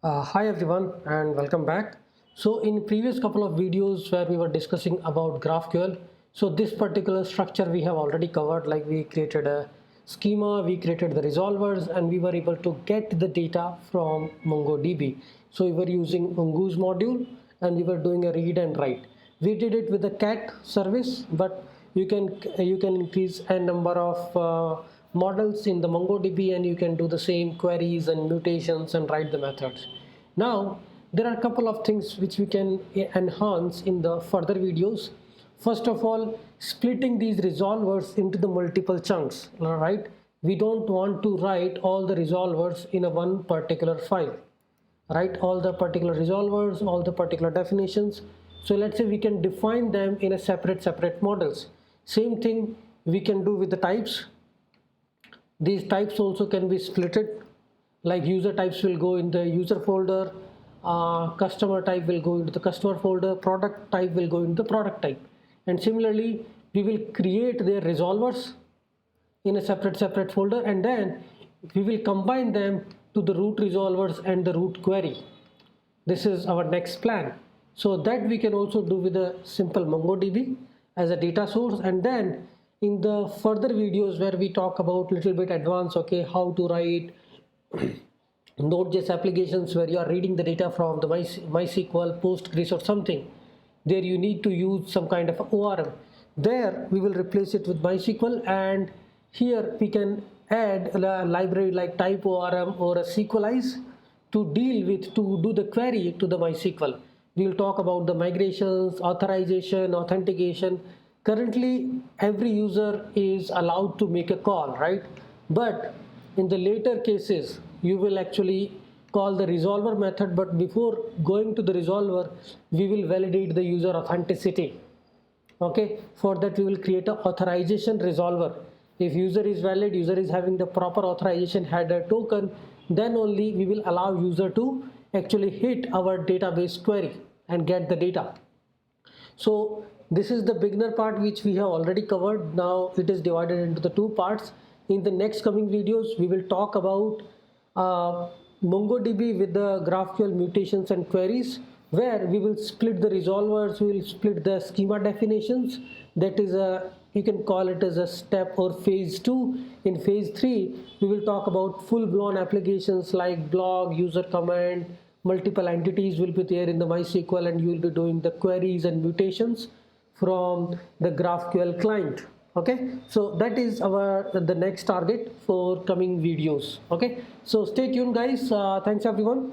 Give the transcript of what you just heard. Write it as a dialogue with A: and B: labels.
A: Hi everyone and welcome back. So in previous couple of videos where we were discussing about GraphQL, so this particular structure we have already covered, like we created a schema, we created the resolvers, and we were able to get the data from MongoDB. So we were using Mongoose module and we were doing a read and write. We did it with the cat service, but you can increase a number of models in the MongoDB and you can do the same queries and mutations and write the methods. Now there are a couple of things which we can enhance in the further videos. First of all, splitting these resolvers into the multiple chunks. All right, we don't want to write all the resolvers in a one particular file, right? All the particular resolvers, all the particular definitions. So let's say we can define them in a separate models. Same thing we can do with the types. These types also can be splitted, like user types will go in the user folder, customer type will go into the customer folder, product type will go into the product type. And similarly, we will create their resolvers in a separate folder, and then we will combine them to the root resolvers and the root query. This is our next plan. So that we can also do with a simple MongoDB as a data source. And then in the further videos where we talk about little bit advanced, okay, how to write Node.js applications where you are reading the data from the MySQL, Postgres or something, there you need to use some kind of ORM. There we will replace it with MySQL, and here we can add a library like type ORM or a sequelize to do the query to the MySQL. We will talk about the migrations, authorization, authentication. Currently every user is allowed to make a call, right? But in the later cases you will actually call the resolver method, but before going to the resolver we will validate the user authenticity. Okay, for that we will create an authorization resolver. If user is valid, user is having the proper authorization header token, then only we will allow user to actually hit our database query and get the data. So this is the beginner part which we have already covered. Now it is divided into the two parts. In the next coming videos we will talk about MongoDB with the GraphQL mutations and queries, where we will split the resolvers, we will split the schema definitions. That is you can call it as a step or phase 2. In phase 3 we will talk about full-blown applications like blog, user command, multiple entities will be there in the MySQL, and you will be doing the queries and mutations from the GraphQL client. Okay, so that is the next target for coming videos. Okay, so stay tuned guys. Thanks everyone.